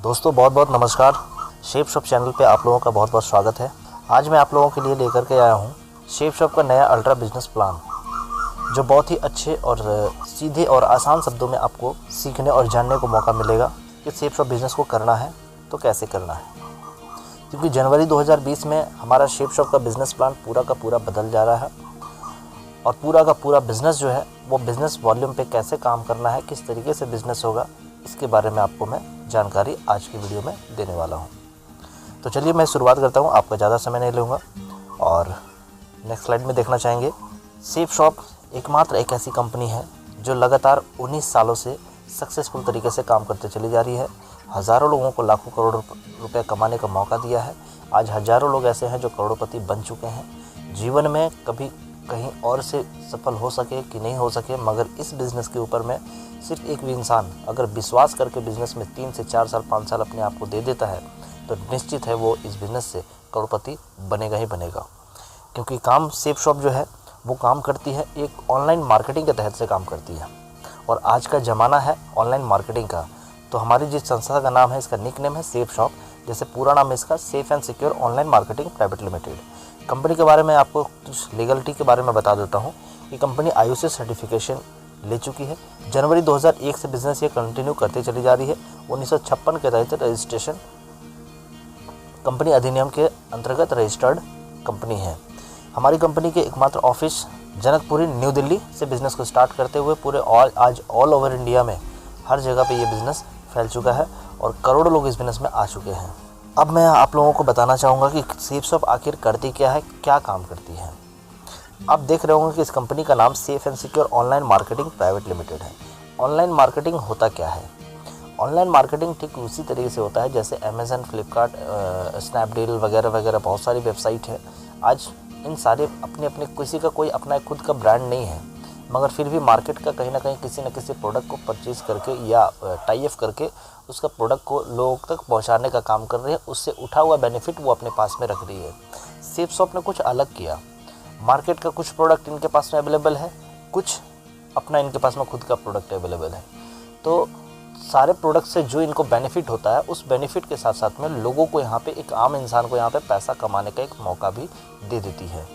दोस्तों बहुत बहुत नमस्कार। शेफ शॉप चैनल पे आप लोगों का बहुत बहुत स्वागत है। आज मैं आप लोगों के लिए लेकर के आया हूँ शेफ शॉप का नया अल्ट्रा बिजनेस प्लान, जो बहुत ही अच्छे और सीधे और आसान शब्दों में आपको सीखने और जानने को मौका मिलेगा कि शेफ शॉप बिज़नेस को करना है तो कैसे करना है। क्योंकि जनवरी 2020 में हमारा शेफ शॉप का बिज़नेस प्लान पूरा का पूरा बदल जा रहा है और पूरा का पूरा बिज़नेस जो है वो बिज़नेस वॉल्यूम पे कैसे काम करना है, किस तरीके से बिज़नेस होगा, इसके बारे में आपको मैं जानकारी आज की वीडियो में देने वाला हूं। तो चलिए मैं शुरुआत करता हूं, आपका ज़्यादा समय नहीं लूँगा। और नेक्स्ट स्लाइड में देखना चाहेंगे, शेफ शॉप एकमात्र एक ऐसी कंपनी है जो लगातार 19 सालों से सक्सेसफुल तरीके से काम करते चली जा रही है। हज़ारों लोगों को लाखों करोड़ रुपए कमाने का मौका दिया है। आज हज़ारों लोग ऐसे हैं जो करोड़पति बन चुके हैं। जीवन में कभी कहीं और से सफल हो सके कि नहीं हो सके, मगर इस बिज़नेस के ऊपर में सिर्फ एक भी इंसान अगर विश्वास करके बिज़नेस में 3 से 4 साल 5 साल अपने आप को दे देता है तो निश्चित है वो इस बिज़नेस से करोड़पति बनेगा ही बनेगा। क्योंकि काम शेफ शॉप जो है वो काम करती है एक ऑनलाइन मार्केटिंग के तहत से काम करती है और आज का ज़माना है ऑनलाइन मार्केटिंग का। तो हमारी जिस संस्था का नाम है, इसका निक नेम है शेफ शॉप, जैसे पूरा नाम है इसका safe and secure online marketing private limited. Company के बारे में आपको कुछ लीगलिटी के बारे में बता देता हूँ कि कंपनी IOC सर्टिफिकेशन ले चुकी है। जनवरी 2001 से बिजनेस ये कंटिन्यू करती चली जा रही है। 1956 के तहत रजिस्ट्रेशन कंपनी अधिनियम के अंतर्गत रजिस्टर्ड कंपनी है। हमारी कंपनी के एकमात्र ऑफिस जनकपुरी न्यू दिल्ली से बिज़नेस को स्टार्ट करते हुए पूरे आज ऑल ओवर इंडिया में हर जगह पे ये बिज़नेस फैल चुका है और करोड़ों लोग इस बिज़नेस में आ चुके हैं। अब मैं आप लोगों को बताना चाहूँगा कि शेफ शॉप आखिर करती क्या है, क्या काम करती है। आप देख रहे होंगे कि इस कंपनी का नाम safe and secure online marketing private limited है। ऑनलाइन मार्केटिंग होता क्या है? ऑनलाइन मार्केटिंग ठीक उसी तरीके से होता है जैसे अमेज़न, फ्लिपकार्ट, स्नैपडील वगैरह वगैरह बहुत सारी वेबसाइट है। आज इन सारे अपने अपने किसी का कोई अपना खुद का ब्रांड नहीं है, मगर फिर भी मार्केट का कहीं ना कहीं किसी न किसी प्रोडक्ट को परचेज़ करके या टाई अप करके उसका प्रोडक्ट को लोगों तक पहुंचाने का काम कर रही है। उससे उठा हुआ बेनिफिट वो अपने पास में रख रही है। शेफ शॉप ने कुछ अलग किया। मार्केट का कुछ प्रोडक्ट इनके पास में अवेलेबल है, कुछ अपना इनके पास में खुद का प्रोडक्ट अवेलेबल है। तो सारे प्रोडक्ट से जो इनको बेनिफिट होता है, उस बेनिफिट के साथ साथ में लोगों को यहाँ पे, एक आम इंसान को यहाँ पे पैसा कमाने का एक मौका भी दे देती है,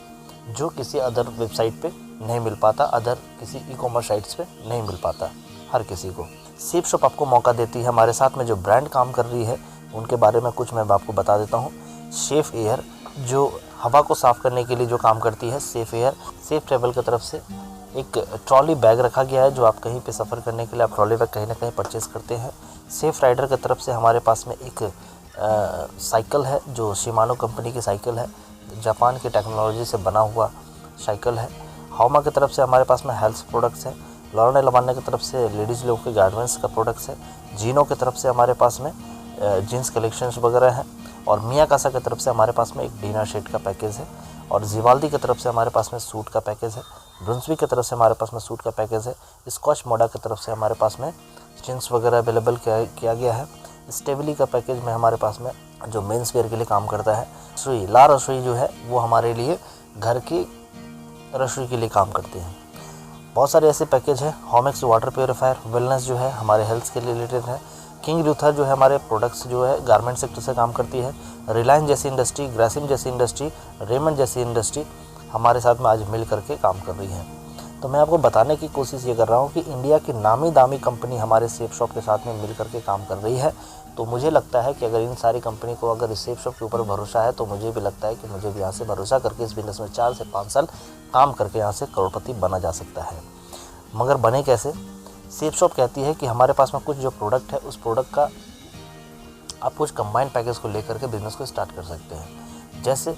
जो किसी अदर वेबसाइट पे नहीं मिल पाता, अदर किसी ई-कॉमर्स साइट्स पे नहीं मिल पाता हर किसी को। शेफ शॉप आपको मौका देती है। हमारे साथ में जो ब्रांड काम कर रही है उनके बारे में कुछ मैं आपको बता देता हूँ। शेफ एयर जो हवा को साफ़ करने के लिए जो काम करती है, शेफ एयर। शेफ ट्रेवल की तरफ से एक ट्रॉली बैग रखा गया है, जो आप कहीं पे सफ़र करने के लिए आप ट्रॉली बैग कहीं ना कहीं परचेज़ करते हैं। शेफ राइडर की तरफ से हमारे पास में एक साइकिल है, जो शिमानो कंपनी की साइकिल है, जापान की टेक्नोलॉजी से बना हुआ साइकिल है। हाउमा की तरफ से हमारे पास में हेल्थ प्रोडक्ट्स हैं। लॉरेन लबाना की तरफ से लेडीज़ लोगों के गारमेंट्स का प्रोडक्ट्स है। जीनो की तरफ से हमारे पास में जीन्स कलेक्शंस वगैरह हैं। और मियाकासा की तरफ से हमारे पास में एक डिनर सेट का पैकेज है। और जिवाल्दी की तरफ से हमारे पास में सूट का पैकेज है। ब्रुंसविक की तरफ से हमारे पास में सूट का पैकेज है। स्कॉच मोडा की तरफ से हमारे पास में जीन्स वगैरह अवेलेबल किया गया है। स्टेबली का पैकेज में हमारे पास में जो मेंस वेयर के लिए काम करता है। रसोई ला रसोई जो है वो हमारे लिए घर की रसोई के लिए काम करते हैं। बहुत सारे ऐसे पैकेज हैं। होमेक्स वाटर प्योरीफायर, वेलनेस जो है हमारे हेल्थ के रिलेटेड है। किंग लूथर जो है हमारे प्रोडक्ट्स जो है गारमेंट सेक्टर से काम करती है। रिलायंस जैसी इंडस्ट्री, ग्रासिम जैसी इंडस्ट्री, रेमंड जैसी इंडस्ट्री हमारे साथ में आज मिल करके काम कर रही है। तो मैं आपको बताने की कोशिश ये कर रहा हूँ कि इंडिया की नामी दामी कंपनी हमारे शेफ शॉप के साथ में मिल करके काम कर रही है। तो मुझे लगता है कि अगर इन सारी कंपनी को अगर इस शेफ शॉप के ऊपर भरोसा है, तो मुझे भी लगता है कि मुझे भी यहाँ से भरोसा करके इस बिज़नेस में 4 से 5 साल काम करके यहाँ से करोड़पति बना जा सकता है। मगर बने कैसे? शेफ शॉप कहती है कि हमारे पास में कुछ जो प्रोडक्ट है, उस प्रोडक्ट का आप कुछ कंबाइंड पैकेज को लेकर के बिज़नेस को स्टार्ट कर सकते हैं। जैसे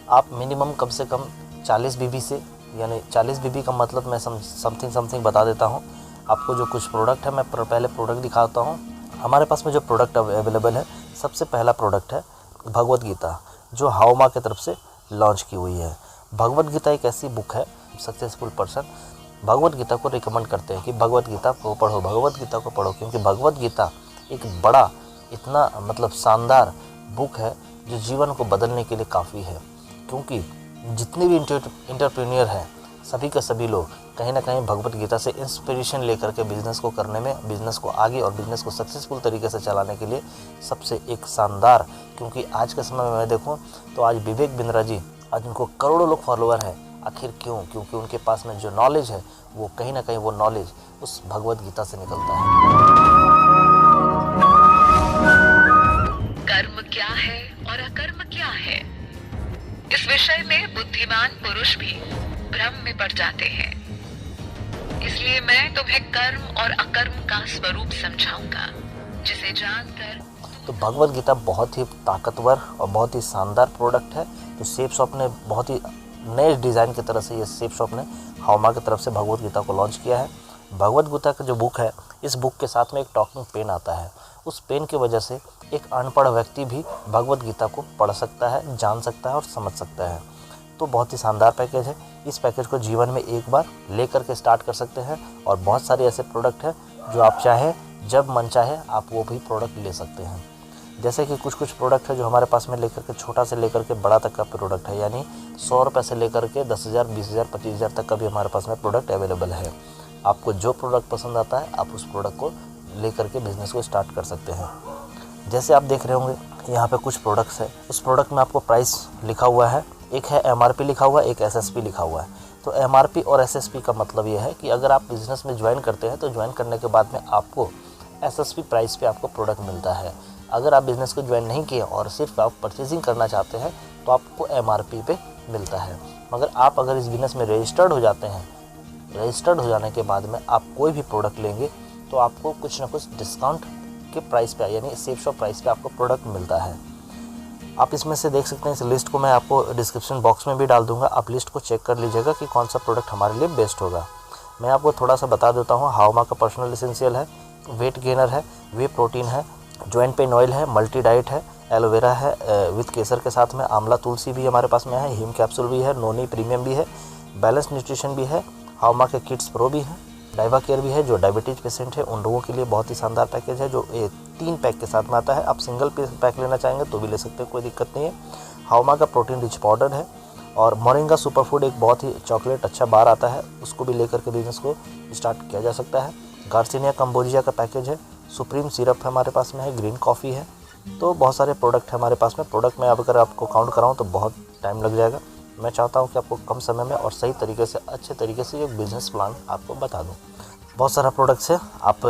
आप मिनिमम कम से कम 40 बीबी से, यानी 40 बीबी का मतलब मैं समथिंग बता देता हूँ आपको। जो कुछ प्रोडक्ट है, मैं पहले प्रोडक्ट दिखाता हूँ। हमारे पास में जो प्रोडक्ट अवेलेबल है, सबसे पहला प्रोडक्ट है भगवद गीता, जो हाउमा की तरफ से लॉन्च की हुई है। भगवद गीता एक ऐसी बुक है, सक्सेसफुल पर्सन भगवद गीता को रिकमेंड करते हैं कि भगवद गीता को पढ़ो, भगवद गीता को पढ़ो, क्योंकि भगवद गीता एक बड़ा इतना मतलब शानदार बुक है जो जीवन को बदलने के लिए काफ़ी है। क्योंकि जितने भी इंटरप्रेन्योर हैं, सभी के सभी लोग कहीं ना कहीं भगवत गीता से इंस्पिरेशन लेकर के बिज़नेस को करने में, बिज़नेस को आगे और बिज़नेस को सक्सेसफुल तरीके से चलाने के लिए सबसे एक शानदार, क्योंकि आज के समय में मैं देखूं तो आज विवेक बिंद्रा जी, आज उनको करोड़ों लोग फॉलोअर हैं। आखिर क्यों? क्योंकि उनके पास में जो नॉलेज है वो कहीं ना कहीं वो नॉलेज उस भगवत गीता से निकलता है। कर्म क्या है और अकर्म क्या है, इस विषय में बुद्धिमान पुरुष भी भ्रम में पड़ जाते हैं। इसलिए मैं तुम्हें कर्म और अकर्म का स्वरूप समझाऊंगा, जिसे जानकर। तो भगवत गीता बहुत ही ताकतवर और बहुत ही शानदार प्रोडक्ट है। तो सेफ शॉप ने बहुत ही नए डिज़ाइन की तरह से ये सेफ शॉप ने हाउमा की तरफ से भगवत गीता को लॉन्च किया है। भगवत गीता का जो बुक है, इस बुक के साथ में एक टॉकिंग पेन आता है। उस पेन की वजह से एक अनपढ़ व्यक्ति भी भगवत गीता को पढ़ सकता है, जान सकता है और समझ सकता है। तो बहुत ही शानदार पैकेज है। इस पैकेज को जीवन में एक बार लेकर के स्टार्ट कर सकते हैं और बहुत सारे ऐसे प्रोडक्ट हैं जो आप चाहें, जब मन चाहे आप वो भी प्रोडक्ट ले सकते हैं। जैसे कि कुछ प्रोडक्ट है जो हमारे पास में लेकर के छोटा से लेकर के बड़ा तक का प्रोडक्ट है, यानी 100 रुपये से लेकर के 10,000, 20,000, 25,000 तक का भी हमारे पास में प्रोडक्ट अवेलेबल है। आपको जो प्रोडक्ट पसंद आता है आप उस प्रोडक्ट को लेकर के बिज़नेस को स्टार्ट कर सकते हैं। जैसे आप देख रहे होंगे यहाँ पे कुछ प्रोडक्ट्स है। उस प्रोडक्ट में आपको प्राइस लिखा हुआ है, एक है MRP लिखा हुआ है, एक SSP लिखा हुआ है। तो MRP और SSP का मतलब ये है कि अगर आप बिज़नेस में ज्वाइन करते हैं तो ज्वाइन करने के बाद में आपको SSP प्राइस पे आपको प्रोडक्ट मिलता है। अगर आप बिज़नेस को ज्वाइन नहीं किए और सिर्फ आप परचेजिंग करना चाहते हैं तो आपको MRP पे मिलता है। मगर आप अगर इस बिज़नेस में रजिस्टर्ड हो जाते हैं, रजिस्टर्ड हो जाने के बाद में आप कोई भी प्रोडक्ट लेंगे तो आपको कुछ ना कुछ डिस्काउंट के प्राइस पे, यानी सेफ शॉप प्राइस पे आपको प्रोडक्ट मिलता है। आप इसमें से देख सकते हैं। इस लिस्ट को मैं आपको डिस्क्रिप्शन बॉक्स में भी डाल दूंगा, आप लिस्ट को चेक कर लीजिएगा कि कौन सा प्रोडक्ट हमारे लिए बेस्ट होगा। मैं आपको थोड़ा सा बता देता हूँ। हाउमा का पर्सनल एसेंशियल है, वेट गेनर है, वे प्रोटीन है, जॉइंट पेन ऑयल है, मल्टी डाइट है, एलोवेरा है विथ केसर के साथ में, आंवला तुलसी भी हमारे पास में है, हिम कैप्सूल भी है, नोनी प्रीमियम भी है, बैलेंस न्यूट्रिशन भी है, हाउमा के किड्स प्रो भी है, डाइवा केयर भी है। जो डायबिटीज़ पेशेंट है उन लोगों के लिए बहुत ही शानदार पैकेज है, जो 3 पैक के साथ में आता है। आप सिंगल पैक लेना चाहेंगे तो भी ले सकते हैं, कोई दिक्कत नहीं है। हाउमा का प्रोटीन रिच पाउडर है और मोरिंगा सुपर फूड एक बहुत ही चॉकलेट अच्छा बार आता है, उसको भी लेकर के बिज़नेस को स्टार्ट किया जा सकता है। गार्सिनिया कंबोजिया का पैकेज है, सुप्रीम सिरप हमारे पास में है, ग्रीन कॉफ़ी है। तो बहुत सारे प्रोडक्ट है हमारे पास में। प्रोडक्ट में अब अगर आपको काउंट कराऊँ तो बहुत टाइम लग जाएगा। मैं चाहता हूँ कि आपको कम समय में और सही तरीके से, अच्छे तरीके से ये बिज़नेस प्लान आपको बता दूँ। बहुत सारा प्रोडक्ट्स है। आप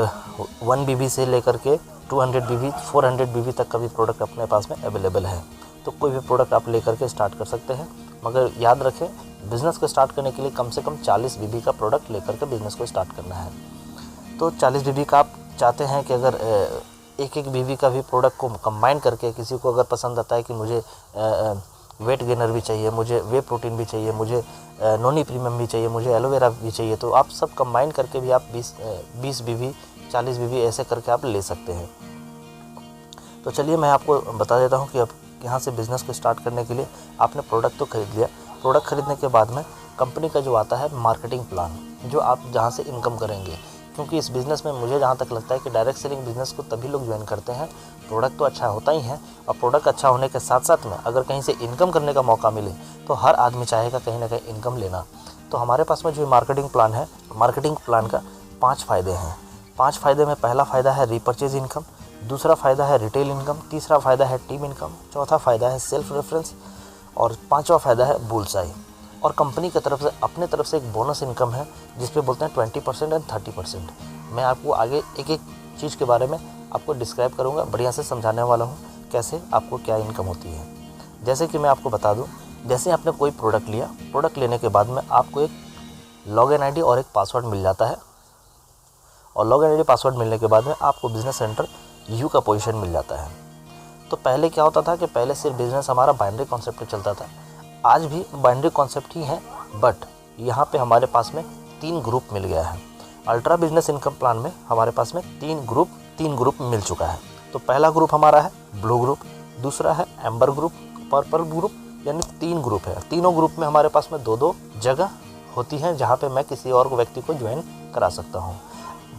1 BB से लेकर के 200 BB, 400 BB तक का भी प्रोडक्ट अपने पास में अवेलेबल है। तो कोई भी प्रोडक्ट आप लेकर के स्टार्ट कर सकते हैं। मगर याद रखें, बिज़नेस को स्टार्ट करने के लिए कम से कम 40 BB का प्रोडक्ट लेकर के बिज़नेस को स्टार्ट करना है। तो 40 BB का आप चाहते हैं कि अगर एक BB का भी प्रोडक्ट को कंबाइन करके, किसी को अगर पसंद आता है कि मुझे वेट गेनर भी चाहिए, मुझे वे प्रोटीन भी चाहिए, मुझे नोनी प्रीमियम भी चाहिए, मुझे एलोवेरा भी चाहिए, तो आप सब कंबाइन करके भी आप 20 BB, 40 BB ऐसे करके आप ले सकते हैं। तो चलिए मैं आपको बता देता हूँ कि अब यहाँ से बिज़नेस को स्टार्ट करने के लिए आपने प्रोडक्ट तो खरीद लिया। प्रोडक्ट खरीदने के बाद में कंपनी का जो आता है मार्केटिंग प्लान, जो आप जहाँ से इनकम करेंगे। क्योंकि इस बिज़नेस में मुझे जहाँ तक लगता है कि डायरेक्ट सेलिंग बिज़नेस को तभी लोग ज्वाइन करते हैं, प्रोडक्ट तो अच्छा होता ही है, और प्रोडक्ट अच्छा होने के साथ साथ में अगर कहीं से इनकम करने का मौका मिले तो हर आदमी चाहेगा कहीं ना कहीं इनकम लेना। तो हमारे पास में जो मार्केटिंग प्लान है, मार्केटिंग प्लान का 5 फ़ायदे हैं। 5 फ़ायदे में पहला फ़ायदा है रीपर्चेज इनकम, दूसरा फ़ायदा है रिटेल इनकम, तीसरा फ़ायदा है टीम इनकम, चौथा फ़ायदा है सेल्फ रेफरेंस और 5वां फ़ायदा है बुलसाई। और कंपनी की तरफ से, अपने तरफ से एक बोनस इनकम है जिस पे बोलते हैं 20% एंड 30%। मैं आपको आगे एक एक चीज़ के बारे में आपको डिस्क्राइब करूँगा, बढ़िया से समझाने वाला हूँ कैसे आपको क्या इनकम होती है। जैसे कि मैं आपको बता दूँ, जैसे आपने कोई प्रोडक्ट लिया, प्रोडक्ट लेने के बाद में आपको एक लॉगिन आईडी और एक पासवर्ड मिल जाता है, और लॉगिन आईडी पासवर्ड मिलने के बाद में आपको बिज़नेस सेंटर यू का पोजीशन मिल जाता है। तो पहले क्या होता था कि पहले सिर्फ बिज़नेस हमारा बाइनरी कॉन्सेप्ट पे चलता था, आज भी बाइनरी कॉन्सेप्ट ही है, बट यहाँ पे हमारे पास में 3 ग्रुप मिल गया है। अल्ट्रा बिजनेस इनकम प्लान में हमारे पास में 3 ग्रुप मिल चुका है। तो पहला ग्रुप हमारा है ब्लू ग्रुप, दूसरा है एम्बर ग्रुप, पर्पल ग्रुप, यानी 3 ग्रुप है। तीनों ग्रुप में हमारे पास में 2-2 जगह होती हैं जहाँ पे मैं किसी और व्यक्ति को ज्वाइन करा सकता हूँ।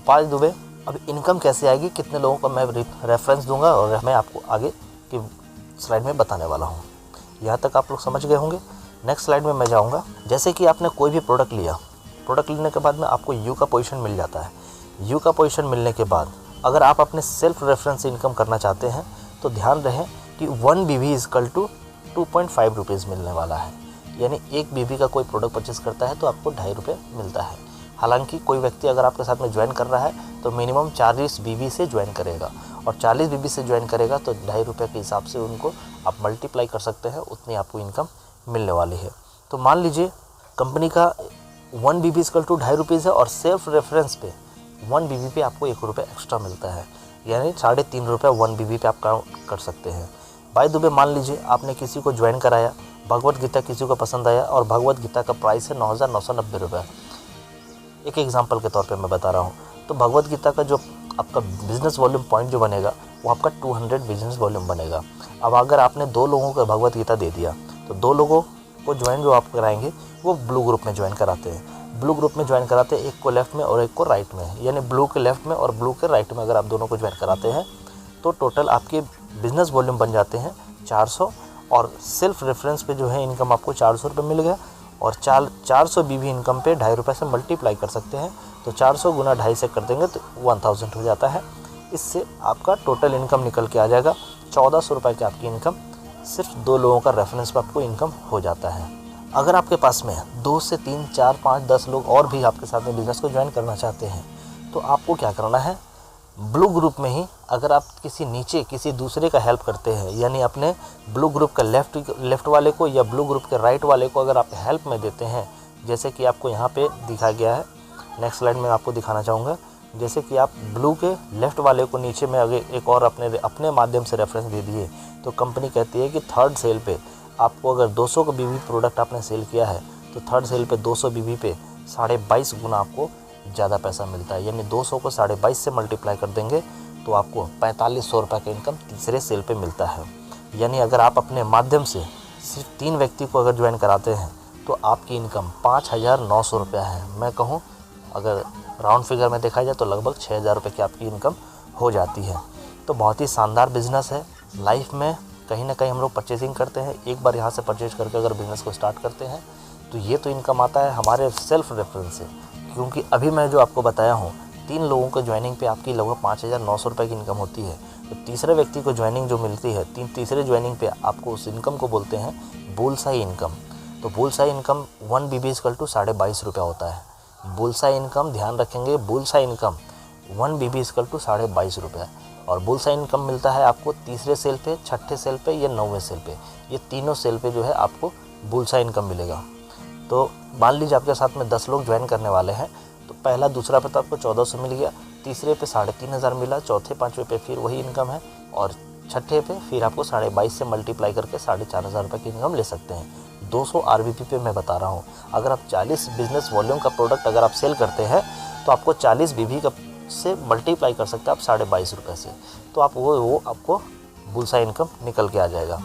बाय द वे, अब इनकम कैसे आएगी, कितने लोगों को मैं रेफरेंस दूंगा और मैं आपको आगे की स्लाइड में बताने वाला हूँ। यहाँ तक आप लोग समझ गए होंगे। नेक्स्ट स्लाइड में मैं जाऊँगा। जैसे कि आपने कोई भी प्रोडक्ट लिया, प्रोडक्ट लेने के बाद में आपको यू का पोजीशन मिल जाता है। यू का पोजीशन मिलने के बाद अगर आप अपने सेल्फ रेफरेंस इनकम करना चाहते हैं तो ध्यान रहे कि 1 BB इक्वल टू 2.5 रुपीज़ मिलने वाला है। यानी 1 BB का कोई प्रोडक्ट परचेस करता है तो आपको 2.5 रुपये मिलता है। हालांकि कोई व्यक्ति अगर आपके साथ में ज्वाइन कर रहा है तो मिनिमम 40 BB से ज्वाइन करेगा, और 40 BB से ज्वाइन करेगा तो 2.5 रुपये के हिसाब से उनको आप मल्टीप्लाई कर सकते हैं, उतनी आपको इनकम मिलने वाली है। तो मान लीजिए कंपनी का 1 BB इक्वल टू 2.5 रुपीज़ है और सेल्फ रेफरेंस पे 1 BB पे आपको 1 रुपये एक्स्ट्रा मिलता है, यानी 3.5 रुपये 1 BB पे आप काउंट कर सकते हैं। बाय द वे मान लीजिए आपने किसी को ज्वाइन कराया, भगवत गीता किसी को पसंद आया और भगवत गीता का प्राइस है 9,990 रुपये। एक एग्जांपल के तौर पे मैं बता रहा हूँ। तो भगवत गीता का जो आपका बिज़नेस वॉल्यूम पॉइंट जो बनेगा वो आपका 200 बिजनेस वॉल्यूम बनेगा। अब अगर आपने 2 लोगों को भगवत गीता दे दिया तो 2 लोगों को ज्वाइन जो आप कराएंगे वो ब्लू ग्रुप में ज्वाइन कराते हैं। ब्लू ग्रुप में ज्वाइन कराते हैं, एक को लेफ्ट में और एक को राइट में, यानी ब्लू के लेफ्ट में और ब्लू के राइट में अगर आप दोनों को ज्वाइन कराते हैं तो टोटल आपके बिज़नेस वॉल्यूम बन जाते हैं 400, और सेल्फ रेफरेंस पे जो है इनकम आपको 400 रुपये मिल गया, और 400 BB इनकम पे 2.5 रुपये से मल्टीप्लाई कर सकते हैं। तो 400 गुना 2.5 से कर देंगे तो 1000 हो जाता है। इससे आपका टोटल इनकम निकल के आ जाएगा 1400 रुपये की आपकी इनकम, सिर्फ 2 लोगों का रेफरेंस पे आपको इनकम हो जाता है। अगर आपके पास में 2 से 3, 4, 5, 10 लोग और भी आपके साथ में बिज़नेस को ज्वाइन करना चाहते हैं तो आपको क्या करना है, ब्लू ग्रुप में ही अगर आप किसी दूसरे का हेल्प करते हैं, यानी अपने ब्लू ग्रुप का लेफ़्ट वाले को या ब्लू ग्रुप के राइट वाले को अगर आप हेल्प में देते हैं, जैसे कि आपको यहाँ पे दिखा गया है, नेक्स्ट स्लाइड में आपको दिखाना चाहूँगा। जैसे कि आप ब्लू के लेफ़्ट वाले को नीचे में अगर एक और अपने माध्यम से रेफरेंस दे दिए तो कंपनी कहती है कि थर्ड सेल पे आपको अगर 200 का BB प्रोडक्ट आपने सेल किया है तो थर्ड सेल पे 200 BB पे 22.5 गुना आपको ज़्यादा पैसा मिलता है। यानी 200 को 22.5 से मल्टीप्लाई कर देंगे तो आपको 4500 रुपये का इनकम तीसरे सेल पे मिलता है। यानी अगर आप अपने माध्यम से सिर्फ 3 व्यक्ति को अगर ज्वाइन कराते हैं तो आपकी इनकम 5,900 रुपया है। मैं कहूँ अगर राउंड फिगर में देखा जाए तो लगभग 6,000 रुपये की आपकी इनकम हो जाती है। तो बहुत ही शानदार बिज़नेस है। लाइफ में कहीं ना कहीं हम लोग परचेजिंग करते हैं, एक बार यहाँ से परचेज करके अगर बिज़नेस को स्टार्ट करते हैं तो ये तो इनकम आता है हमारे सेल्फ रेफरेंस से, क्योंकि अभी मैं जो आपको बताया हूँ 3 लोगों को ज्वाइनिंग पे आपकी लगभग 5,900 रुपये की इनकम होती है। तो तीसरे व्यक्ति को ज्वाइनिंग जो मिलती है, तीसरे ज्वाइनिंग पे आपको उस इनकम को बोलते हैं बुलसाई इनकम। तो बुलसाई इनकम 1 BB इक्वल टू 22.5 रुपये होता है। बुलसाई इनकम ध्यान रखेंगे, बुलसाई इनकम 1 BB इक्वल टू 22.5 रुपये, और बुलसाई इनकम मिलता है आपको तीसरे सेल पे, छठे सेल पे या 9वें सेल पे। ये तीनों सेल पे जो है आपको बुलसाई इनकम मिलेगा। तो मान लीजिए आपके साथ में 10 लोग ज्वाइन करने वाले हैं तो पहला दूसरा पे तो आपको 1400 मिल गया, तीसरे पे 3,500 मिला, चौथे 5वें पे फिर वही इनकम है, और छठे पे फिर आपको 22.5 से मल्टीप्लाई करके 4,500 रुपये की इनकम ले सकते हैं। 200 RVP पे मैं बता रहा हूँ। अगर आप 40 बिजनेस वॉल्यूम का प्रोडक्ट अगर आप सेल करते हैं तो आपको 40 BB का से मल्टीप्लाई कर सकते हैं आप 22.5 रुपये से, तो आप वो आपको बुलसाई इनकम निकल के आ जाएगा।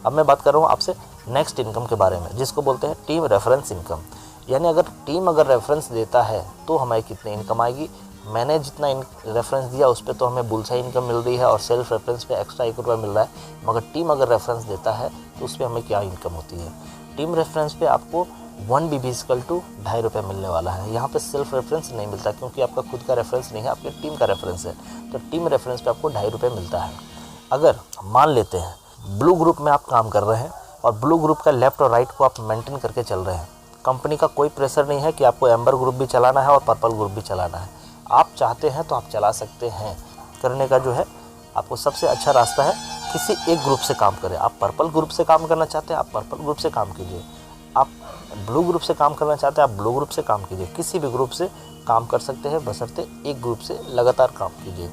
अब मैं बात कर रहा हूँ आपसे नेक्स्ट इनकम के बारे में, जिसको बोलते हैं टीम रेफरेंस इनकम। यानी अगर टीम अगर रेफरेंस देता है तो हमें कितनी इनकम आएगी। मैंने जितना रेफरेंस दिया उस पर तो हमें बुलसाई इनकम मिल रही है और सेल्फ रेफरेंस पे एक्स्ट्रा 1 रुपया मिल रहा है, मगर टीम अगर रेफरेंस देता है तो उस पर हमें क्या इनकम होती है। टीम रेफरेंस पे आपको 1 BB इक्वल टू 2.5 रुपये मिलने वाला है। यहाँ पे सेल्फ रेफरेंस नहीं मिलता क्योंकि आपका खुद का रेफरेंस नहीं है, आपके टीम का रेफरेंस है। तो टीम रेफरेंस पे आपको 2.5 रुपये मिलता है। अगर मान लेते हैं ब्लू ग्रुप में आप काम कर रहे हैं और ब्लू ग्रुप का लेफ्ट और राइट को आप मेंटेन करके चल रहे हैं, कंपनी का कोई प्रेशर नहीं है कि आपको एम्बर ग्रुप भी चलाना है और पर्पल ग्रुप भी चलाना है। आप चाहते हैं तो आप चला सकते हैं। करने का जो है आपको सबसे अच्छा रास्ता है किसी एक ग्रुप से काम करें। आप पर्पल ग्रुप से काम करना चाहते हैं आप पर्पल ग्रुप से काम कीजिए, आप ब्लू ग्रुप से काम करना चाहते हैं आप ब्लू ग्रुप से काम कीजिए। किसी भी ग्रुप से काम कर सकते हैं, बशर्ते एक ग्रुप से लगातार काम कीजिए।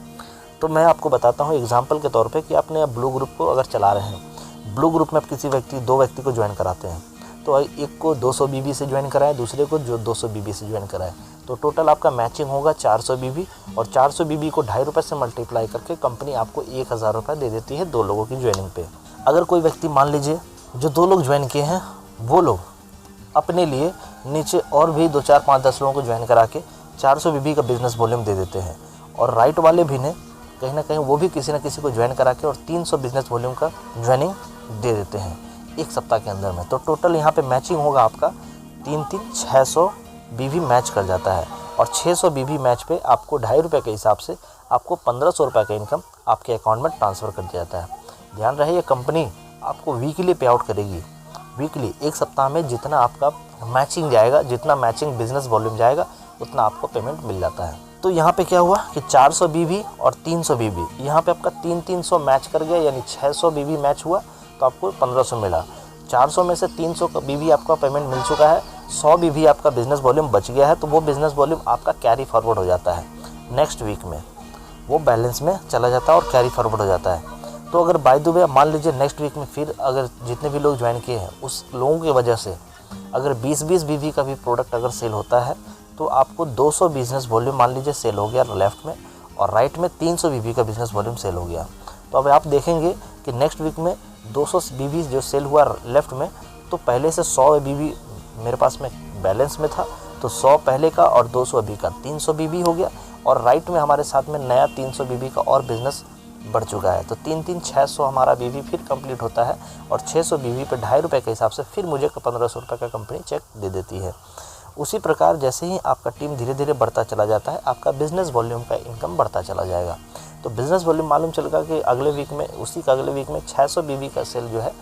तो मैं आपको बताता हूँ एग्जांपल के तौर पे कि आपने ब्लू ग्रुप को अगर चला रहे हैं, ब्लू ग्रुप में आप किसी दो व्यक्ति को ज्वाइन कराते हैं, तो एक को 200 BB से ज्वाइन कराए, दूसरे को जो 200 BB से ज्वाइन कराए, तो टोटल आपका मैचिंग होगा 400 BB, और 400 BB को 2.5 रुपये से मल्टीप्लाई करके कंपनी आपको 1,000 रुपये दे देती है 2 लोगों की ज्वाइनिंग पे। अगर कोई व्यक्ति मान लीजिए जो 2 लोग ज्वाइन किए हैं वो लोग अपने लिए नीचे और भी 2, 4, 5, 10 लोगों को ज्वाइन करा के 400 BB का बिजनेस वॉल्यूम दे देते हैं, और राइट वाले भी ने कहीं ना कहीं वो भी किसी न किसी को ज्वाइन करा के और 300 बिजनेस वॉल्यूम का ज्वाइनिंग दे देते हैं। 1 सप्ताह के अंदर में। तो टोटल यहाँ पे मैचिंग होगा आपका 600 बीवी मैच कर जाता है, और 600 बीवी मैच पे आपको ₹2.5 के हिसाब से आपको ₹1500 का इनकम आपके अकाउंट में ट्रांसफ़र कर दिया जाता है। ध्यान रहे, ये कंपनी आपको वीकली पे आउट करेगी। वीकली 1 सप्ताह में जितना आपका मैचिंग जाएगा, जितना मैचिंग बिजनेस वॉल्यूम जाएगा, उतना आपको पेमेंट मिल जाता है। तो यहाँ पे क्या हुआ कि 400 बीवी और 300 बीवी, यहाँ पे आपका 300 मैच कर गया, यानी 600 बीवी मैच हुआ तो आपको 1500 मिला। 400 में से 300 का बीवी आपका पेमेंट मिल चुका है, 100 बीवी आपका बिजनेस वॉल्यूम बच गया है, तो वो बिजनेस वॉल्यूम आपका कैरी फॉरवर्ड हो जाता है नेक्स्ट वीक में, वो बैलेंस में चला जाता है और कैरी फॉरवर्ड हो जाता है। तो अगर बाय द वे मान लीजिए नेक्स्ट वीक में फिर अगर जितने भी लोग ज्वाइन किए हैं उस लोगों की वजह से अगर 20-20 बीवी का भी प्रोडक्ट अगर सेल होता है, तो आपको 200 बिजनेस वॉल्यूम मान लीजिए सेल हो गया लेफ़्ट में, और राइट में 300 बीवी का बिजनेस वॉल्यूम सेल हो गया। तो अब आप देखेंगे कि नेक्स्ट वीक में 200 बीवी जो सेल हुआ लेफ़्ट में, तो पहले से 100 बीवी मेरे पास में बैलेंस में था, तो 100 पहले का और 200 अभी का 300 बीवी हो गया, और राइट में हमारे साथ में नया 300 बीवी का और बिज़नेस बढ़ चुका है। तो 600 हमारा बीवी फिर कंप्लीट होता है, और 600 बीवी पे ₹2.5 के हिसाब से फिर मुझे ₹1500 का कंपनी चेक दे देती है। उसी प्रकार जैसे ही आपका टीम धीरे धीरे बढ़ता चला जाता है, आपका बिज़नेस वॉल्यूम का इनकम बढ़ता चला जाएगा। तो बिज़नेस वॉल्यूम मालूम चलेगा कि अगले वीक में, उसी का अगले वीक में 600 बीवी का सेल जो है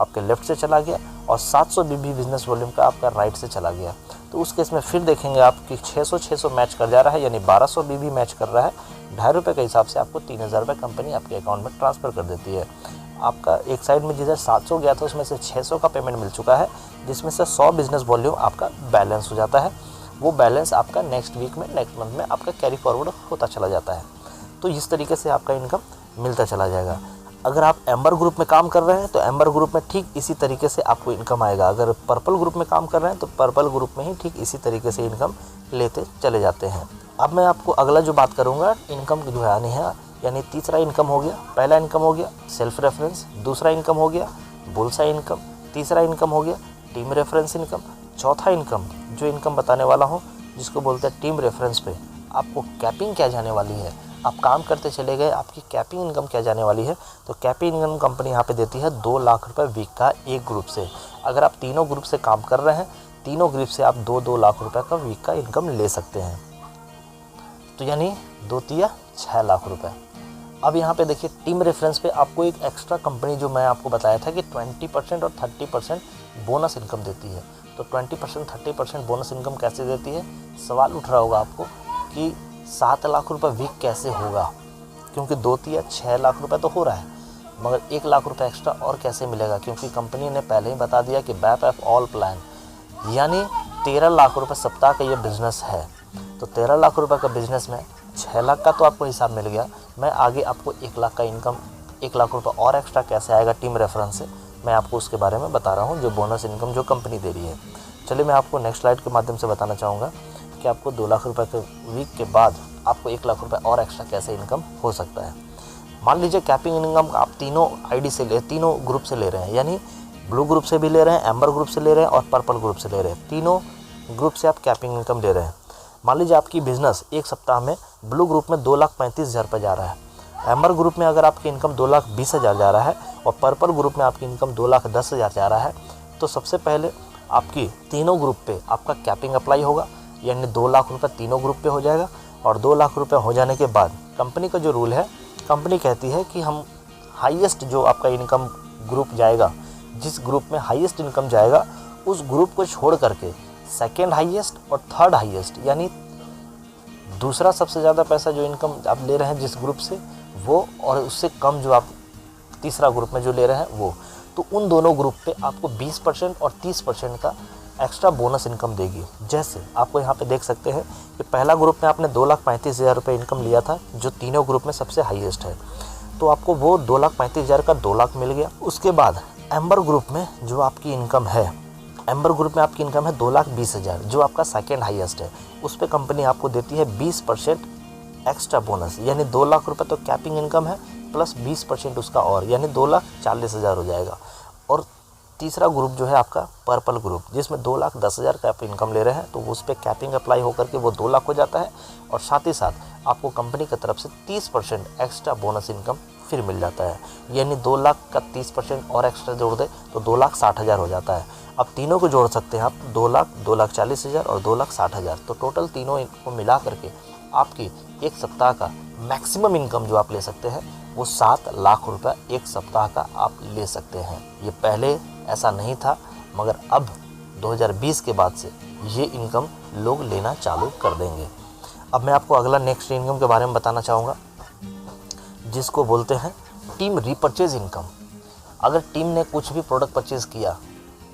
आपके लेफ़्ट से चला गया, और 700 बीवी बिज़नेस वॉल्यूम का आपका राइट से चला गया। तो उस केस में फिर देखेंगे आपकी 600 मैच कर जा रहा है, यानी 1200 बीवी मैच कर रहा है। ₹2.5 के हिसाब से आपको ₹3000 कंपनी आपके अकाउंट में ट्रांसफ़र कर देती है। आपका एक साइड में जिधर 700 गया था उसमें से 600 का पेमेंट मिल चुका है, जिसमें से 100 बिज़नेस वॉल्यूम आपका बैलेंस हो जाता है। वो बैलेंस आपका नेक्स्ट वीक में, नेक्स्ट मंथ में आपका कैरी फॉरवर्ड होता चला जाता है। तो इस तरीके से आपका इनकम मिलता चला जाएगा। अगर आप एम्बर ग्रुप में काम कर रहे हैं तो एम्बर ग्रुप में ठीक इसी तरीके से आपको इनकम आएगा। अगर पर्पल ग्रुप में काम कर रहे हैं तो पर्पल ग्रुप में ही ठीक इसी तरीके से इनकम लेते चले जाते हैं। अब मैं आपको अगला जो बात करूँगा इनकम जो है आनी है, यानी तीसरा इनकम हो गया, पहला इनकम हो गया सेल्फ रेफरेंस, दूसरा इनकम हो गया बुलसाई इनकम, तीसरा इनकम हो गया टीम रेफरेंस इनकम, चौथा इनकम जो इनकम बताने वाला हूँ जिसको बोलते हैं टीम रेफरेंस पे आपको कैपिंग क्या जाने वाली है। आप काम करते चले गए, आपकी कैपिंग इनकम क्या जाने वाली है, तो कैपिंग इनकम कंपनी यहाँ पे देती है 2 लाख रुपए वीक का एक ग्रुप से। अगर आप तीनों ग्रुप से काम कर रहे हैं, तीनों ग्रुप से आप 2-2 लाख रुपए का वीक का इनकम ले सकते हैं। तो यानी 2 तिया 6 लाख रुपए। अब यहाँ पे देखिए टीम रेफरेंस पे आपको एक एक्स्ट्रा कंपनी जो मैं आपको बताया था कि 20% और 30% बोनस इनकम देती है। तो 20% 30% बोनस इनकम कैसे देती है, सवाल उठ रहा होगा आपको कि 7 लाख रुपए वीक कैसे होगा, क्योंकि 2 तिया 6 लाख रुपए तो हो रहा है, मगर 1 लाख रुपए एक्स्ट्रा और कैसे मिलेगा, क्योंकि कंपनी ने पहले ही बता दिया कि बैप ऑफ ऑल प्लान, यानी 13 लाख रुपए सप्ताह का ये बिज़नेस है। तो 13 लाख रुपए का बिज़नेस में 6 लाख का तो आपको हिसाब मिल गया। मैं आगे आपको 1 लाख का इनकम, 1 लाख रुपए और एक्स्ट्रा कैसे आएगा टीम रेफरेंस से, मैं आपको उसके बारे में बता रहा हूँ, जो बोनस इनकम जो कंपनी दे रही है। चलिए मैं आपको नेक्स्ट स्लाइड के माध्यम से बताना चाहूँगा कि आपको 2 लाख रुपए के वीक के बाद आपको 1 लाख रुपए और एक्स्ट्रा कैसे इनकम हो सकता है। मान लीजिए कैपिंग इनकम आप तीनों आईडी से तीनों ग्रुप से ले रहे हैं, यानी ब्लू ग्रुप से भी ले रहे हैं, एम्बर ग्रुप से ले रहे हैं और पर्पल ग्रुप से ले रहे हैं। तीनों ग्रुप से आप कैपिंग इनकम ले रहे हैं। मान लीजिए आपकी बिज़नेस एक सप्ताह में ब्लू ग्रुप में 2,35,000 रुपये जा रहा है, एम्बर ग्रुप में अगर आपकी इनकम 2,20,000 जा रहा है और पर्पल ग्रुप में आपकी इनकम 2,10,000 जा रहा है, तो सबसे पहले आपकी तीनों ग्रुप पे आपका कैपिंग अप्लाई होगा, यानी 2 लाख रुपये तीनों ग्रुप पे हो जाएगा। और 2 लाख रुपये हो जाने के बाद कंपनी का जो रूल है, कंपनी कहती है कि हम हाईएस्ट जो आपका इनकम ग्रुप जाएगा, जिस ग्रुप में हाईएस्ट इनकम जाएगा उस ग्रुप को छोड़ करके सेकेंड हाईएस्ट और थर्ड हाईएस्ट, यानी दूसरा सबसे ज़्यादा पैसा जो इनकम आप ले रहे हैं जिस ग्रुप से वो, और उससे कम जो आप तीसरा ग्रुप में जो ले रहे हैं वो, तो उन दोनों ग्रुप पे आपको 20% और 30% का एक्स्ट्रा बोनस इनकम देगी। जैसे आपको यहाँ पे देख सकते हैं कि पहला ग्रुप में आपने 2,35,000 रुपये इनकम लिया था, जो तीनों ग्रुप में सबसे हाईएस्ट है, तो आपको वो 2,35,000 का 2 लाख मिल गया। उसके बाद एम्बर ग्रुप में जो आपकी इनकम है, एम्बर ग्रुप में आपकी इनकम है 2,20,000, जो आपका सेकेंड हाईएस्ट है, उस पर कंपनी आपको देती है 20% एक्स्ट्रा बोनस, यानी 2 लाख रुपये तो कैपिंग इनकम है प्लस 20% उसका और, यानी 2,40,000 हो जाएगा। और तीसरा ग्रुप जो है आपका पर्पल ग्रुप, जिसमें 2,10,000 का आप इनकम ले रहे हैं, तो उस पर कैपिंग अप्लाई होकर के वो 2 लाख हो जाता है। और साथ ही साथ आपको कंपनी की तरफ से 30% एक्स्ट्रा बोनस इनकम फिर मिल जाता है। यानी 2 लाख का 30% और एक्स्ट्रा जोड़ दे तो 2,60,000 हो जाता है। अब तीनों को जोड़ सकते हैं आप, 2 लाख, 2,40,000 और 2,60,000। तो टोटल तीनों को मिला करके आपकी एक सप्ताह का मैक्सिमम इनकम जो आप ले सकते हैं वो 7 लाख रुपए एक सप्ताह का आप ले सकते हैं। ये पहले ऐसा नहीं था, मगर अब 2020 के बाद से ये इनकम लोग लेना चालू कर देंगे। अब मैं आपको अगला नेक्स्ट इनकम के बारे में बताना चाहूँगा, जिसको बोलते हैं टीम रीपरचेज इनकम। अगर टीम ने कुछ भी प्रोडक्ट परचेज किया,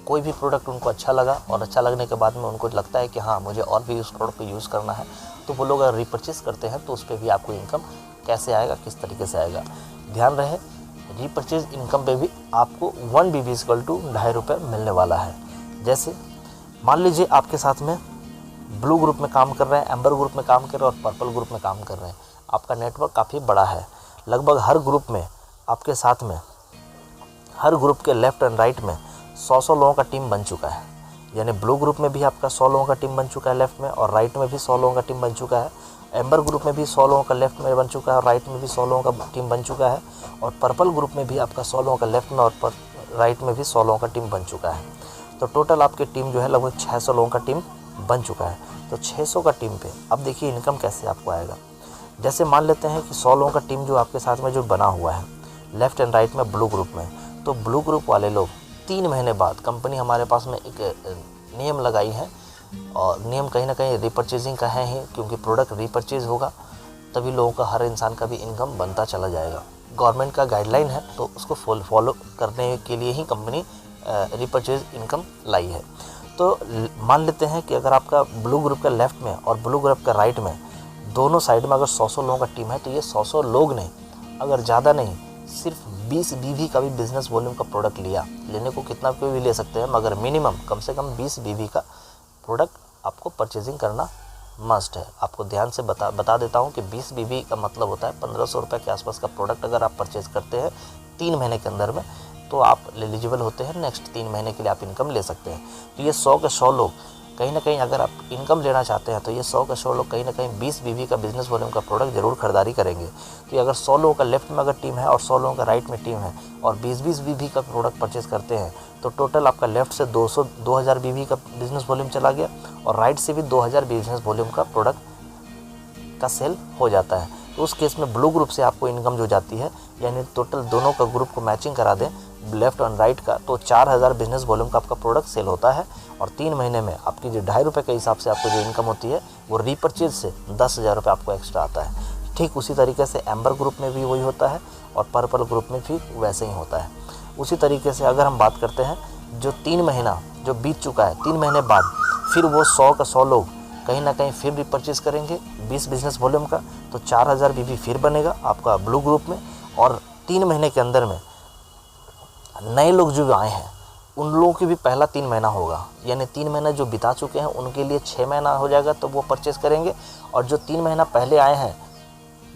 कोई भी प्रोडक्ट उनको अच्छा लगा और अच्छा लगने के बाद में उनको लगता है कि हाँ मुझे और भी उस प्रोडक्ट को यूज़ करना है, तो वो लोग अगर रीपरचेज करते हैं तो उस पर भी आपको इनकम कैसे आएगा, किस तरीके से आएगा। ध्यान रहे, रीपरचेज इनकम पे भी आपको 1 BB = 2.5 रुपये मिलने वाला है। जैसे मान लीजिए आपके साथ में ब्लू ग्रुप में काम कर रहे हैं, एम्बर ग्रुप में काम कर रहे हैं और पर्पल ग्रुप में काम कर रहे हैं। आपका नेटवर्क काफ़ी बड़ा है, लगभग हर ग्रुप में आपके साथ में, हर ग्रुप के लेफ़्ट एंड राइट में 100 लोगों का टीम बन चुका है। यानी ब्लू ग्रुप में भी आपका 100 लोगों का टीम बन चुका है लेफ़्ट में, और राइट में भी 100 लोगों का टीम बन चुका है। एम्बर ग्रुप में भी 100 लोगों का लेफ़्ट में बन चुका है और राइट में भी 100 लोगों का टीम बन चुका है। और पर्पल ग्रुप में भी आपका 100 लोगों का लेफ़्ट में और राइट में भी 100 लोगों का टीम बन चुका है। तो टोटल आपकी टीम जो है लगभग 600 लोगों का टीम बन चुका है। तो 600 का टीम पे अब देखिए इनकम कैसे आपको आएगा। जैसे मान लेते हैं कि 100 लोगों का टीम जो आपके साथ में जो बना हुआ है लेफ़्ट एंड राइट में ब्लू ग्रुप में, तो ब्लू ग्रुप वाले लोग 3 महीने बाद, कंपनी हमारे पास में एक नियम लगाई है, और नियम कहीं ना कहीं रीपरचेजिंग का है ही, क्योंकि प्रोडक्ट रीपरचेज होगा तभी लोगों का, हर इंसान का भी इनकम बनता चला जाएगा। गवर्नमेंट का गाइडलाइन है, तो उसको फॉलो करने के लिए ही कंपनी रीपरचेज इनकम लाई है। तो मान लेते हैं कि अगर आपका ब्लू ग्रुप का लेफ़्ट में और ब्लू ग्रुप का राइट में दोनों साइड में अगर 100 लोगों का टीम है, तो ये 100 लोग ने अगर ज़्यादा नहीं सिर्फ 20 BB का भी बिज़नेस वॉल्यूम का प्रोडक्ट लिया, लेने को कितना भी ले सकते हैं, मगर मिनिमम कम से कम 20 BB का प्रोडक्ट आपको परचेजिंग करना मस्ट है। आपको ध्यान से बता देता हूँ कि 20 BB का मतलब होता है 1500 रुपये के आसपास का प्रोडक्ट अगर आप परचेज़ करते हैं 3 महीने के अंदर में, तो आप एलिजिबल होते हैं, नेक्स्ट 3 महीने के लिए आप इनकम ले सकते हैं। तो ये 100 के 100 लोग कहीं ना कहीं, अगर आप इनकम लेना चाहते हैं तो ये 100 के 100 लोग कहीं ना कहीं 20 BB का बिज़नेस वॉल्यूम का प्रोडक्ट ज़रूर खरीदारी करेंगे। तो अगर 100 लोगों का लेफ़्ट में अगर टीम है और 100 लोगों का राइट में टीम है और 20-20 BB का प्रोडक्ट परचेज़ करते हैं, तो टोटल आपका लेफ़्ट से 2000 BB का बिज़नेस वॉल्यूम चला गया और राइट से भी 2000 बिज़नेस वॉल्यूम का प्रोडक्ट का सेल हो जाता है। तो उस केस में ब्लू ग्रुप से आपको इनकम जो जाती है, यानी टोटल दोनों का ग्रुप को मैचिंग करा दें लेफ़्ट और राइट का, तो 4000 बिज़नेस वॉल्यूम का आपका प्रोडक्ट सेल होता है। और 3 महीने में आपकी जो 2.5 रुपये के हिसाब से आपको जो इनकम होती है वो रीपरचेज से 10,000 रुपये आपको एक्स्ट्रा आता है। ठीक उसी तरीके से एम्बर ग्रुप में भी वही होता है और पर्पल ग्रुप में भी वैसे ही होता है। उसी तरीके से अगर हम बात करते हैं जो 3 महीना जो बीत चुका है, 3 महीने बाद फिर वो 100 का 100 लोग कहीं ना कहीं फिर रीपरचेज करेंगे 20 बिज़नेस वॉल्यूम का, तो 4000 BB फिर बनेगा आपका ब्लू ग्रुप में। और 3 महीने के अंदर में नए लोग जो आए हैं उन लोगों की भी पहला 3 महीना होगा, यानी 3 महीना जो बिता चुके हैं उनके लिए 6 महीना हो जाएगा, तो वो परचेज़ करेंगे। और जो 3 महीना पहले आए हैं,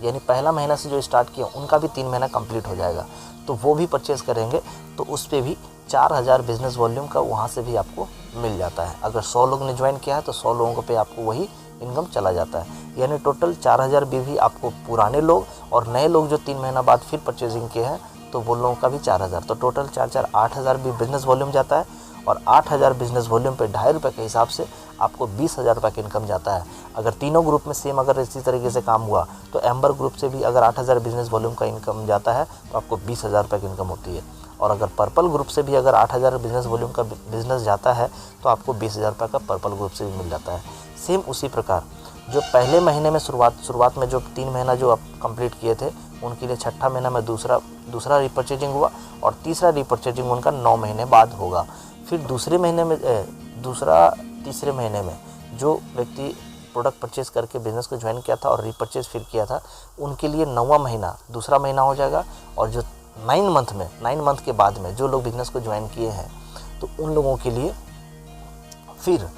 यानी पहला महीना से जो स्टार्ट किया उनका भी 3 महीना कंप्लीट हो जाएगा, तो वो भी परचेज़ करेंगे। तो उस पर भी 4000 बिज़नेस वॉल्यूम का वहाँ से भी आपको मिल जाता है। अगर 100 लोग ने ज्वाइन किया है तो 100 लोगों पे आपको वही इनकम चला जाता है। यानी टोटल 4000 BB आपको पुराने लोग और नए लोग जो 3 महीना बाद फिर परचेजिंग किए हैं, तो वो लोगों का भी 4000, तो टोटल 4 8000 भी बिज़नेस वॉल्यूम जाता है। और 8000 बिज़नेस वॉल्यूम पे 2.5 रुपये के हिसाब से आपको 20,000 रुपये का इनकम जाता है। अगर तीनों ग्रुप में सेम अगर इसी तरीके से काम हुआ, तो एम्बर ग्रुप से भी अगर 8000 बिज़नेस वॉल्यूम का इनकम जाता है तो आपको 20,000 रुपये की इनकम होती है। और अगर पर्पल ग्रुप से भी अगर 8000 बिज़नेस वॉल्यूम का बिज़नेस जाता है तो आपको 20,000 रुपये का पर्पल ग्रुप से भी मिल जाता है। सेम उसी प्रकार जो पहले महीने में शुरुआत में जो 3 महीना जो आप कंप्लीट किए थे, उनके लिए छठा महीना में दूसरा रीपरचेजिंग हुआ और तीसरा रीपरचेजिंग उनका 9 महीने बाद होगा। फिर तीसरे महीने में जो व्यक्ति प्रोडक्ट परचेज़ करके बिज़नेस को ज्वाइन किया था और रीपरचेज फिर किया था, उनके लिए 9वां महीना दूसरा महीना हो जाएगा। और जो 9 मंथ के बाद में जो लोग बिज़नेस को ज्वाइन किए हैं, तो उन लोगों के लिए फिर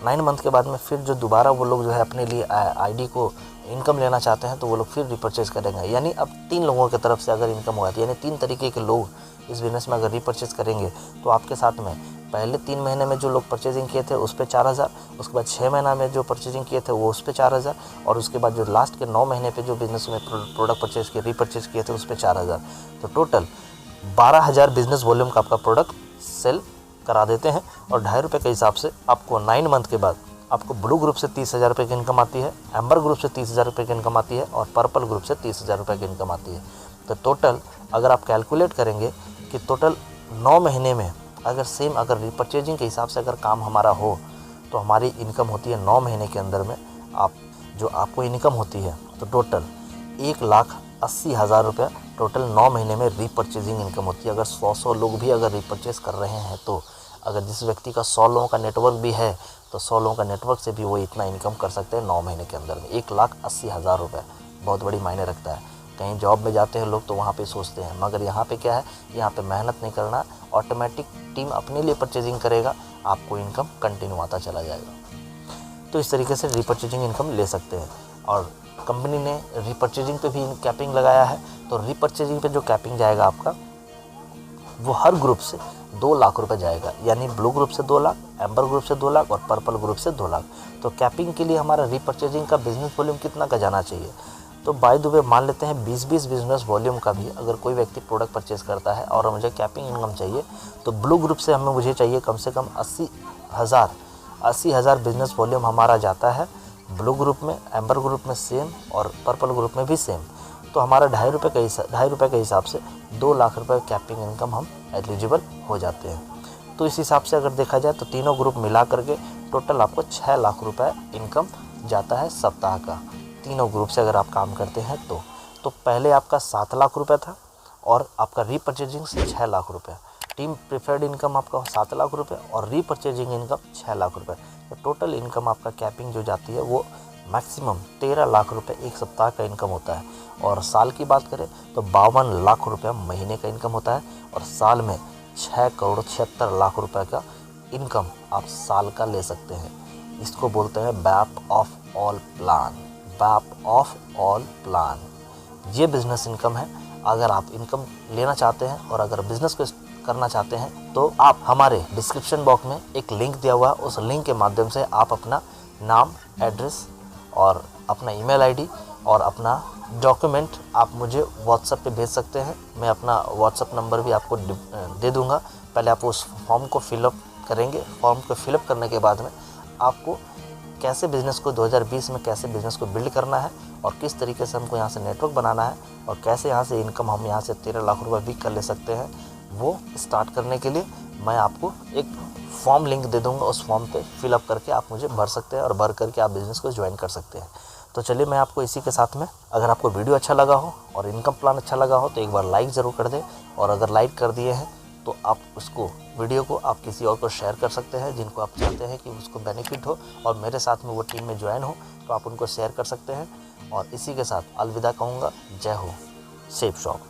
9 मंथ के बाद में फिर जो दोबारा वो लोग जो है अपने लिए आईडी को इनकम लेना चाहते हैं तो वो लोग फिर रिपर्चेज करेंगे। यानी अब 3 लोगों की तरफ से अगर इनकम होगा तो यानी 3 तरीके के लोग इस बिज़नेस में अगर रिपर्चेज करेंगे तो आपके साथ में पहले 3 महीने में जो लोग परचेजिंग किए थे उस पे 4000, उसके बाद 6 महीना में जो परचेजिंग किए थे वो उस पे 4000, और उसके बाद जो लास्ट के 9 महीने पे जो बिज़नेस में प्रोडक्ट परचेज किए रिपर्चेज किए थे उस पे 4000। तो टोटल 12000 बिज़नेस वॉल्यूम का आपका प्रोडक्ट सेल करा देते हैं। और ₹2.5 के हिसाब से आपको 9 मंथ के बाद आपको ब्लू ग्रुप से 30,000 रुपये की इनकम आती है, एम्बर ग्रुप से 30,000 रुपये की इनकम आती है और पर्पल ग्रुप से 30,000 रुपये की इनकम आती है। तो टोटल अगर आप कैलकुलेट करेंगे कि टोटल 9 महीने में अगर रिपर्चेजिंग के हिसाब से अगर काम हमारा हो तो हमारी इनकम होती है 9 महीने के अंदर में आपको इनकम होती है तो टोटल 1,80,000 रुपये टोटल 9 महीने में रिपर्चेजिंग इनकम होती है। अगर 100 लोग भी अगर रिपर्चेज कर रहे हैं तो अगर जिस व्यक्ति का 100 लोगों का नेटवर्क भी है तो 100 लोगों का नेटवर्क से भी वो इतना इनकम कर सकते हैं 9 महीने के अंदर में। 1,80,000 रुपये बहुत बड़ी मायने रखता है। कहीं जॉब में जाते हैं लोग तो वहाँ पे सोचते हैं, मगर यहाँ पे क्या है, यहाँ पे मेहनत नहीं करना, ऑटोमेटिक टीम अपने लिए परचेजिंग करेगा, आपको इनकम कंटिन्यू आता चला जाएगा। तो इस तरीके से रिपर्चेजिंग इनकम ले सकते हैं। और कंपनी ने रिपर्चेजिंग पे भी कैपिंग लगाया है। तो रिपर्चेजिंग पे जो कैपिंग जाएगा आपका वो हर ग्रुप से 2 लाख रुपए जाएगा। यानी ब्लू ग्रुप से 2 लाख, एम्बर ग्रुप से 2 लाख और पर्पल ग्रुप से 2 लाख। तो कैपिंग के लिए हमारा रिपर्चेजिंग का बिजनेस वॉल्यूम कितना का जाना चाहिए, तो बाय द वे मान लेते हैं 20-20 बिजनेस वॉल्यूम का भी अगर कोई व्यक्ति प्रोडक्ट परचेज करता है और मुझे कैपिंग इनकम चाहिए तो ब्लू ग्रुप से मुझे चाहिए कम से कम 80,000 बिजनेस वॉल्यूम हमारा जाता है ब्लू ग्रुप में, एम्बर ग्रुप में सेम और पर्पल ग्रुप में भी सेम। तो हमारा ₹2.5 के हिसाब से 2 लाख रुपए कैपिंग इनकम हम एलिजिबल हो जाते हैं। तो इस हिसाब से अगर देखा जाए तो तीनों ग्रुप मिला करके टोटल आपको 6 लाख रुपए इनकम जाता है सप्ताह का। तीनों ग्रुप से अगर आप काम करते हैं तो पहले आपका 7 लाख रुपए था और आपका रीपरचेजिंग से 6 लाख रुपए, टीम प्रिफर्ड इनकम आपका 7 लाख रुपए और रीपरचेजिंग इनकम 6 लाख रुपए। तो टोटल इनकम आपका कैपिंग जो जाती है वो मैक्सिमम 13 लाख रुपए एक सप्ताह का इनकम होता है। और साल की बात करें तो 52 लाख रुपए महीने का इनकम होता है और साल में 6,76,00,000 रुपए का इनकम आप साल का ले सकते हैं। इसको बोलते हैं bap of all plan. Bap of all plan ये बिजनेस इनकम है। अगर आप इनकम लेना चाहते हैं और अगर बिजनेस को करना चाहते हैं तो आप हमारे डिस्क्रिप्शन बॉक्स में एक लिंक दिया हुआ है, उस लिंक के माध्यम से आप अपना नाम, एड्रेस और अपना ईमेल आईडी और अपना डॉक्यूमेंट आप मुझे व्हाट्सएप पे भेज सकते हैं। मैं अपना व्हाट्सएप नंबर भी आपको दे दूंगा। पहले आप उस फॉर्म को फिलअप करेंगे। फॉर्म को फिलअप करने के बाद में आपको कैसे बिज़नेस को 2020 में कैसे बिज़नेस को बिल्ड करना है और किस तरीके से हमको यहाँ से नेटवर्क बनाना है और कैसे यहाँ से इनकम हम यहाँ से 13 लाख रुपए भी कर ले सकते हैं, वो स्टार्ट करने के लिए मैं आपको एक फॉर्म लिंक दे दूंगा। उस फॉर्म पे फिलअप करके आप मुझे भर सकते हैं और भर करके आप बिज़नेस को ज्वाइन कर सकते हैं। तो चलिए मैं आपको इसी के साथ में, अगर आपको वीडियो अच्छा लगा हो और इनकम प्लान अच्छा लगा हो तो एक बार लाइक ज़रूर कर दें, और अगर लाइक कर दिए हैं तो आप उसको वीडियो को आप किसी और को शेयर कर सकते हैं जिनको आप चाहते हैं कि उसको बेनिफिट हो और मेरे साथ में वो टीम में ज्वाइन हो, तो आप उनको शेयर कर सकते हैं। और इसी के साथ अलविदा कहूँगा। जय हो, सेफ शॉप।